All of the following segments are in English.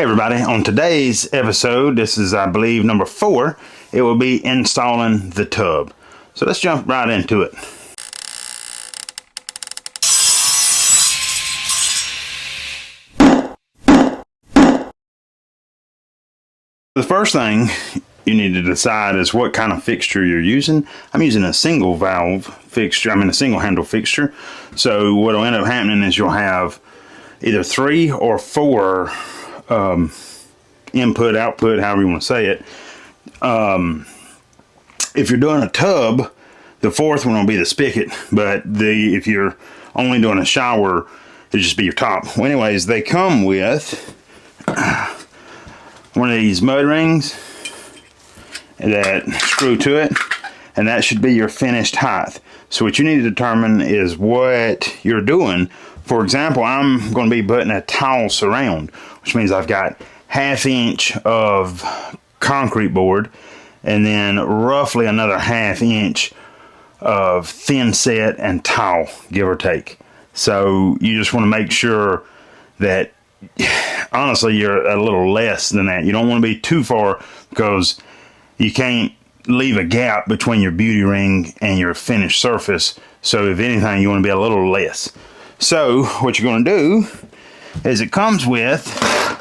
Hey everybody, on today's episode, this is I believe number 4, it will be installing the tub. So let's jump right into it. The first thing you need to decide is what kind of fixture you're using. I'm using a single valve fixture, a single handle fixture. So what will end up happening is you'll have either 3 or 4 input, output, however you want to say it. If you're doing a tub, the 4th one will be the spigot, but if you're only doing a shower, it'll just be your top. Well, anyways, they come with one of these mud rings that screw to it, and that should be your finished height. So what you need to determine is what you're doing. For example, I'm going to be putting a tile surround, which means I've got 1/2 inch of concrete board and then roughly another 1/2 inch of thin set and tile, give or take. So you just want to make sure that honestly you're a little less than that. You don't want to be too far because you can't leave a gap between your beauty ring and your finished surface. So if anything, you want to be a little less. So what you're going to do is it comes with,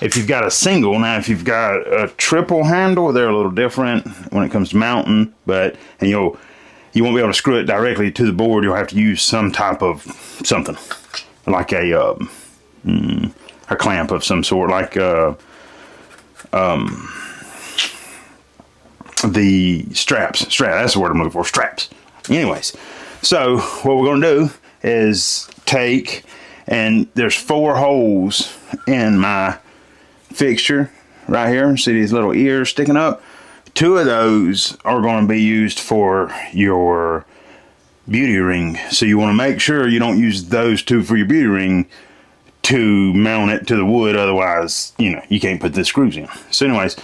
if you've got a single, now if you've got a triple handle, they're a little different when it comes to mounting, and you won't be able to screw it directly to the board. You'll have to use some type of something, like a clamp of some sort, like the straps. That's the word I'm looking for, straps. Anyways, so what we're going to do is take, and there's 4 holes in my fixture right here. See these little ears sticking up? 2 of those are going to be used for your beauty ring. So you want to make sure you don't use those 2 for your beauty ring to mount it to the wood. Otherwise, you can't put the screws in. So anyways,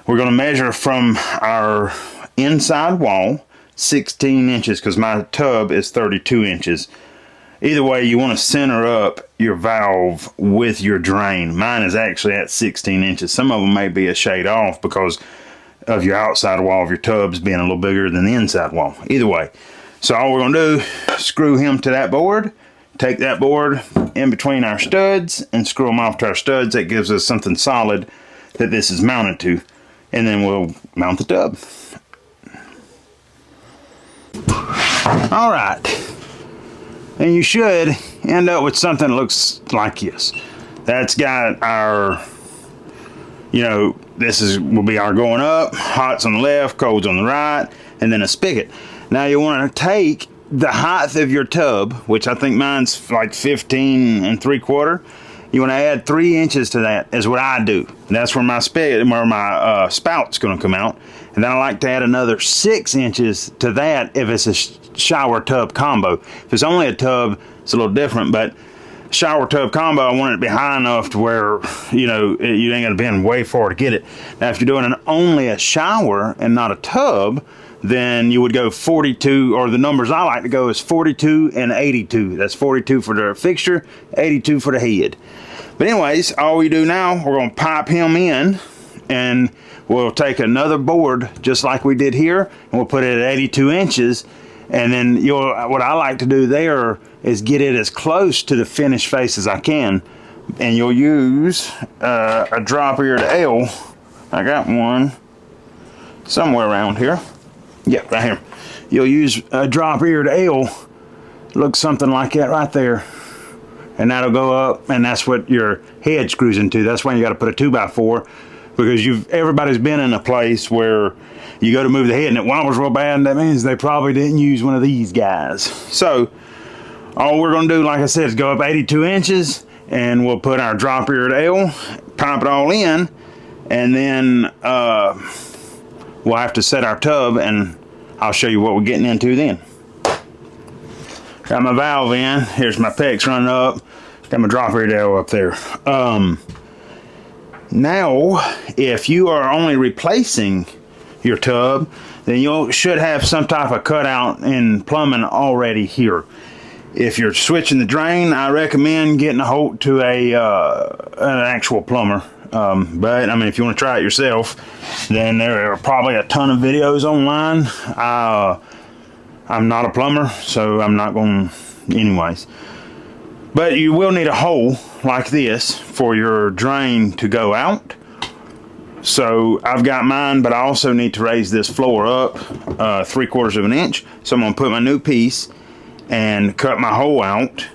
we're going to measure from our inside wall 16 inches because my tub is 32 inches. Either way, you want to center up your valve with your drain. Mine is actually at 16 inches. Some of them may be a shade off because of your outside wall of your tubs being a little bigger than the inside wall. Either way. So all we're going to do, screw him to that board, take that board in between our studs and screw them off to our studs. That gives us something solid that this is mounted to. And then we'll mount the tub. All right. And you should end up with something that looks like this. That's got our, this will be our going up, hot's on the left, cold's on the right, and then a spigot. Now you want to take the height of your tub, which I think mine's like 15 3/4. You want to add 3 inches to that, is what I do. And that's where my spigot, where my spout's going to come out. And then I like to add another 6 inches to that if it's a shower tub combo. If it's only a tub, it's a little different, but shower tub combo, I want it to be high enough to where, you ain't going to bend way far to get it. Now, if you're doing only a shower and not a tub, then you would go 42, or the numbers I like to go is 42 and 82. That's 42 for the fixture, 82 for the head. But anyways, all we do now, we're going to pipe him in, and we'll take another board just like we did here, and we'll put it at 82 inches. And then what I like to do there is get it as close to the finished face as I can. And you'll use a drop ear to L. I got one somewhere around here. Yeah, right here. You'll use a drop ear to L. Looks something like that right there. And that'll go up, and that's what your head screws into. That's when you got to put a 2x4, because everybody's been in a place where you go to move the head and it wobbles real bad, and that means they probably didn't use one of these guys. So all we're going to do, like I said, is go up 82 inches, and we'll put our drop ear to L, pipe it all in, and then we'll have to set our tub, and I'll show you what we're getting into then. Got my valve in. Here's my pecs running up. Got my drop ear to L up there. Now, if you are only replacing your tub, then you should have some type of cutout in plumbing already here. If you're switching the drain, I recommend getting a hold to an actual plumber. But I mean, if you want to try it yourself, then there are probably a ton of videos online. I'm not a plumber, so I'm not going anyways. But you will need a hole like this for your drain to go out. So I've got mine, but I also need to raise this floor up 3/4 of an inch. So I'm gonna put my new piece and cut my hole out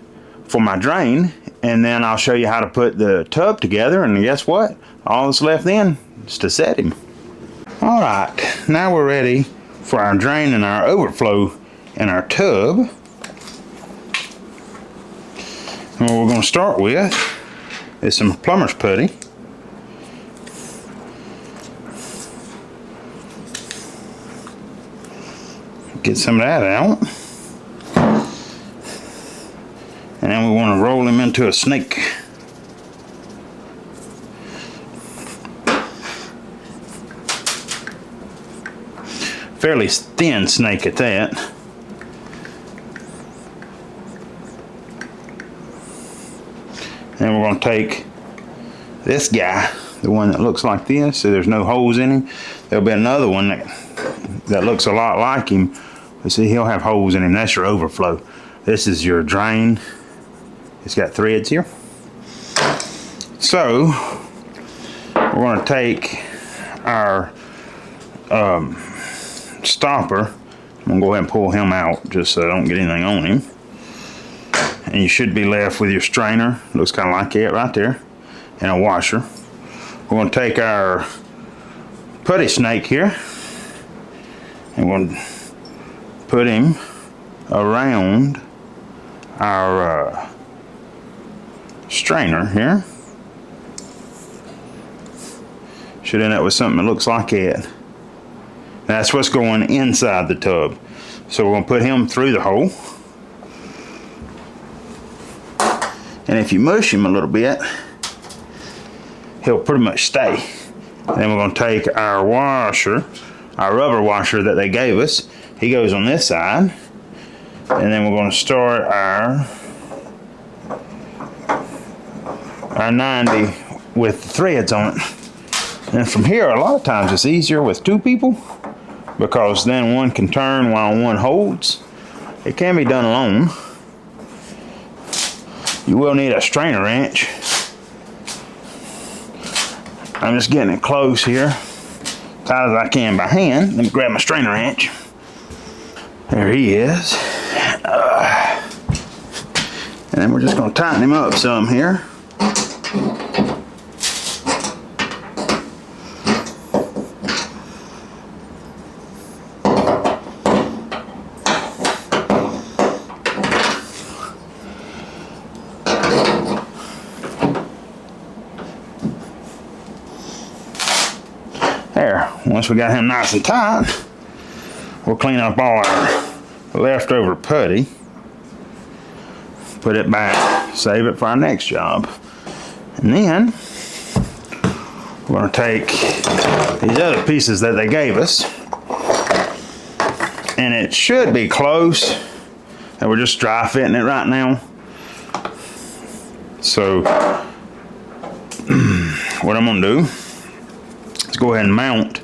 for my drain, and then I'll show you how to put the tub together. And guess what? All that's left then is to set him. All right, now we're ready for our drain and our overflow in our tub. And what we're going to start with is some plumber's putty. Get some of that out. And then we want to roll him into a snake. Fairly thin snake at that. And we're going to take this guy, the one that looks like this, so there's no holes in him. There'll be another one that looks a lot like him. But see, he'll have holes in him. That's your overflow. This is your drain. It's got threads here. So we're going to take our stopper. I'm going to go ahead and pull him out just so I don't get anything on him. And you should be left with your strainer. Looks kind of like it right there. And a washer. We're going to take our putty snake here. And we're going to put him around our strainer here. Should end up with something that looks like it. That's what's going inside the tub. So we're going to put him through the hole. And if you mush him a little bit, he'll pretty much stay. Then we're going to take our washer, our rubber washer that they gave us. He goes on this side. And then we're going to start our 90 with the threads on it. And from here, a lot of times it's easier with two people because then one can turn while one holds. It can be done alone. You will need a strainer wrench. I'm just getting it close here, tight as I can by hand. Let me grab my strainer wrench. There he is. And then we're just going to tighten him up some here. There, once we got him nice and tight, we'll clean up all our leftover putty, put it back, save it for our next job. And then we're going to take these other pieces that they gave us, and it should be close, and we're just dry fitting it right now. So what I'm going to do, let's go ahead and mount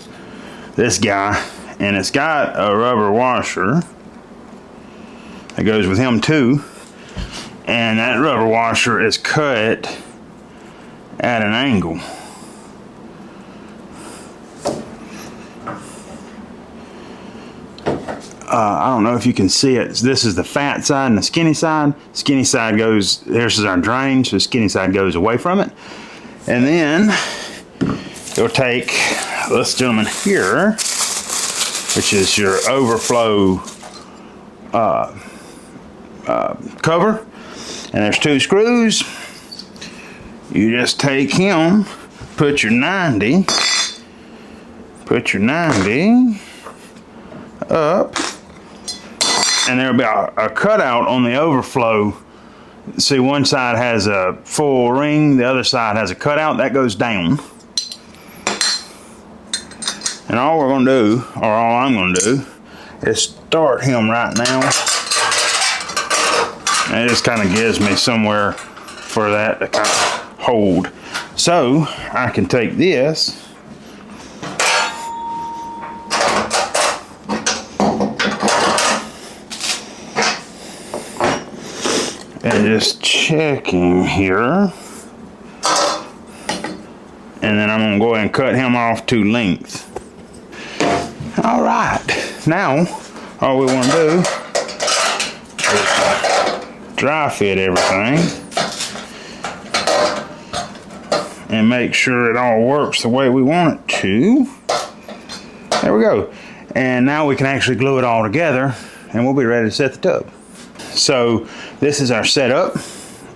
this guy, and it's got a rubber washer that goes with him too, and that rubber washer is cut at an angle. I don't know if you can see it. This is the fat side and the skinny side. Skinny side goes, here's our drain, so the skinny side goes away from it. And then you'll take this gentleman here, which is your overflow cover, and there's 2 screws. You just take him, put your 90 up, and there'll be a cutout on the overflow. See, one side has a full ring, the other side has a cutout that goes down. And all we're going to do, or all I'm going to do, is start him right now. And it just kind of gives me somewhere for that to kind of hold. So So I can take this and just checking here. And then I'm going to go ahead and cut him off to length. All right, now all we want to do is dry fit everything and make sure it all works the way we want it to. There we go. And now we can actually glue it all together and we'll be ready to set the tub. So this is our setup.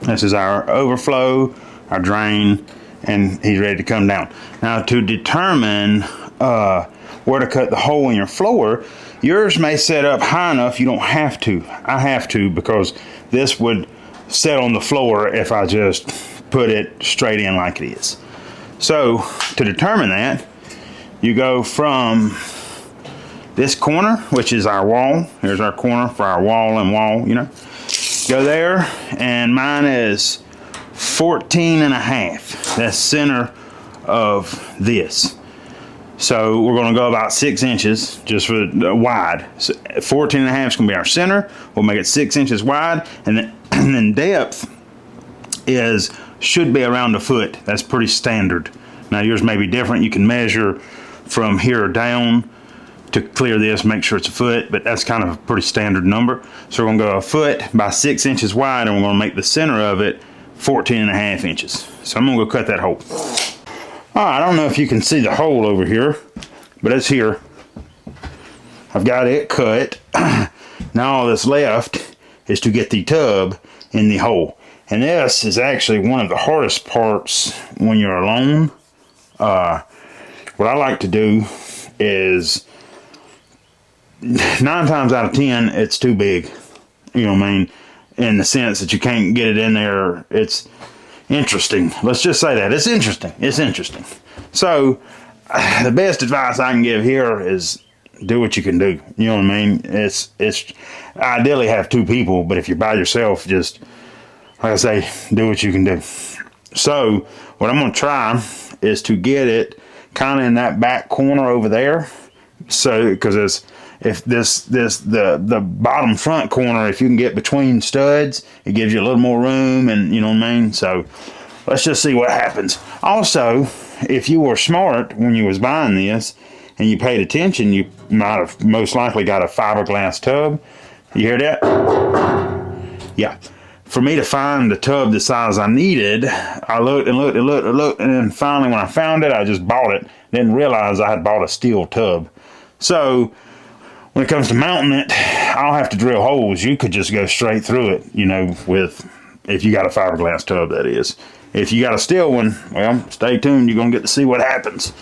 This is our overflow, our drain, and he's ready to come down. Now to determine where to cut the hole in your floor, yours may set up high enough you don't have to. I have to because this would set on the floor if I just put it straight in like it is. So to determine that, you go from this corner, which is our wall. Here's our corner for our wall and wall, you know. Go there, and mine is 14.5. That's center of this. So we're going to go about 6 inches just for the wide. So 14.5 is going to be our center. We'll make it 6 inches wide, and then depth should be around a foot. That's pretty standard. Now yours may be different. You can measure from here down to clear this, make sure it's a foot, but that's kind of a pretty standard number. So we're going to go a foot by 6 inches wide, and we're going to make the center of it 14.5 inches. So I'm going to go cut that hole. All right, I don't know if you can see the hole over here, but it's here. I've got it cut. Now all that's left is to get the tub in the hole. And this is actually one of the hardest parts when you're alone. What I like to do is 9 times out of 10, it's too big. You know what I mean? In the sense that you can't get it in there. It's interesting. Let's just say that. It's interesting. It's interesting. So, the best advice I can give here is do what you can do. You know what I mean? It's ideally have 2 people, but if you're by yourself, just, like I say, do what you can do. So, what I'm going to try is to get it kind of in that back corner over there. So, because if the bottom front corner, if you can get between studs, it gives you a little more room, and you know what I mean. So let's just see what happens. Also, if you were smart when you was buying this and you paid attention, you might have most likely got a fiberglass tub. You hear that? Yeah. For me to find the tub the size I needed, I looked and looked and looked and looked, and then finally when I found it, I just bought it. Didn't realize I had bought a steel tub. So when it comes to mounting it, I'll have to drill holes. You could just go straight through it, you know, if you got a fiberglass tub, that is. If you got a steel one, well, stay tuned. You're going to get to see what happens.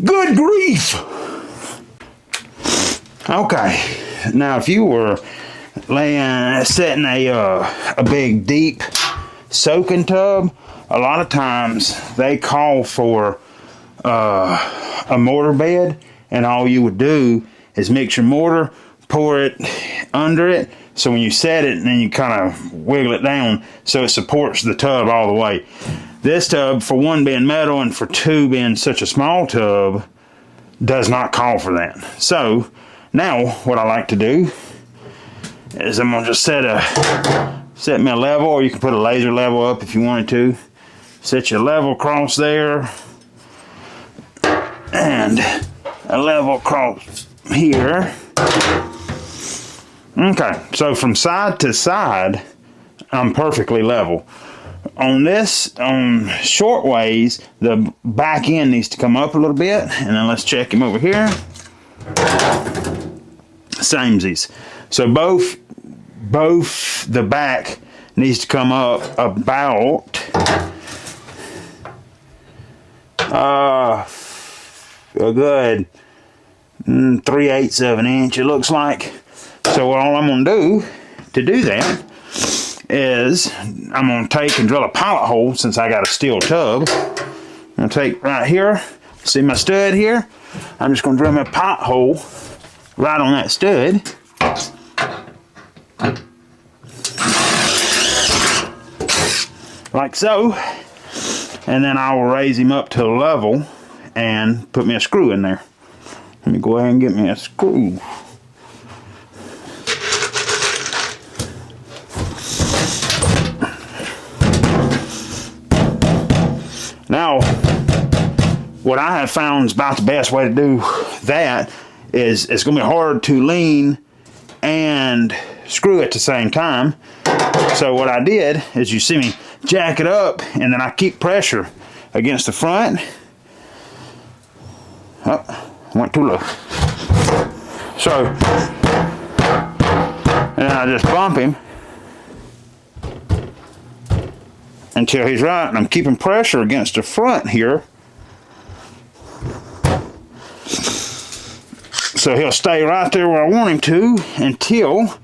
Good grief! Okay, now if you were setting a big deep soaking tub, a lot of times they call for a mortar bed, and all you would do is mix your mortar, pour it under it, so when you set it, and then you kind of wiggle it down so it supports the tub all the way. This tub, for one being metal and for two being such a small tub, does not call for that. So now what I like to do is I'm gonna just set me a level, or you can put a laser level up if you wanted to. Set your level across there, and a level across here. Okay, so from side to side, I'm perfectly level. On short ways, the back end needs to come up a little bit, and then let's check him over here. Samesies. So both the back needs to come up about a good 3/8 of an inch, it looks like. So all I'm going to do that is I'm going to take and drill a pilot hole, since I got a steel tub. I'm going to take right here, See my stud here? I'm just going to drill my pothole right on that stud. Like so. And then I will raise him up to a level and put me a screw in there. Let me go ahead and get me a screw. Now, what I have found is about the best way to do that is it's going to be hard to lean and screw at the same time. So what I did is, you see me jack it up, and then I keep pressure against the front. Oh, went too low. So, and then I just bump him until he's right, and I'm keeping pressure against the front here, so he'll stay right there where I want him to until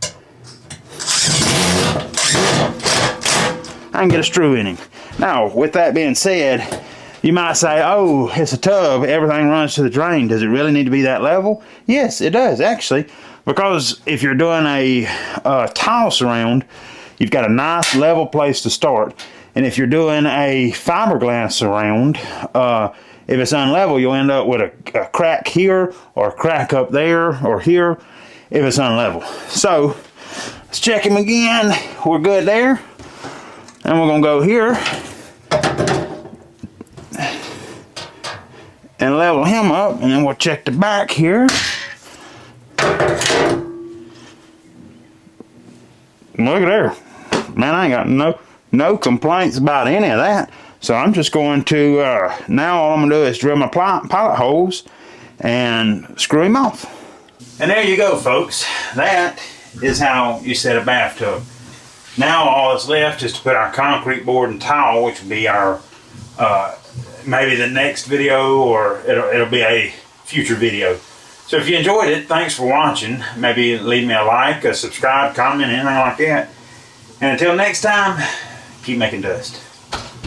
I can get a screw in him. Now, with that being said, you might say, oh, it's a tub, everything runs to the drain. Does it really need to be that level? Yes, it does, actually, because if you're doing a tile surround, you've got a nice level place to start. And if you're doing a fiberglass surround, if it's unlevel, you'll end up with a crack here, or a crack up there, or here, if it's unlevel. So, let's check him again. We're good there. And we're going to go here and level him up, and then we'll check the back here. Look at there. Man, I ain't got no complaints about any of that. So I'm just going to, now all I'm going to do is drill my pilot holes and screw him off. And there you go, folks. That is how you set a bathtub. Now all that's left is to put our concrete board and tile, which will be our, maybe the next video, or it'll be a future video. So if you enjoyed it, thanks for watching. Maybe leave me a like, a subscribe, comment, anything like that. And until next time, keep making dust.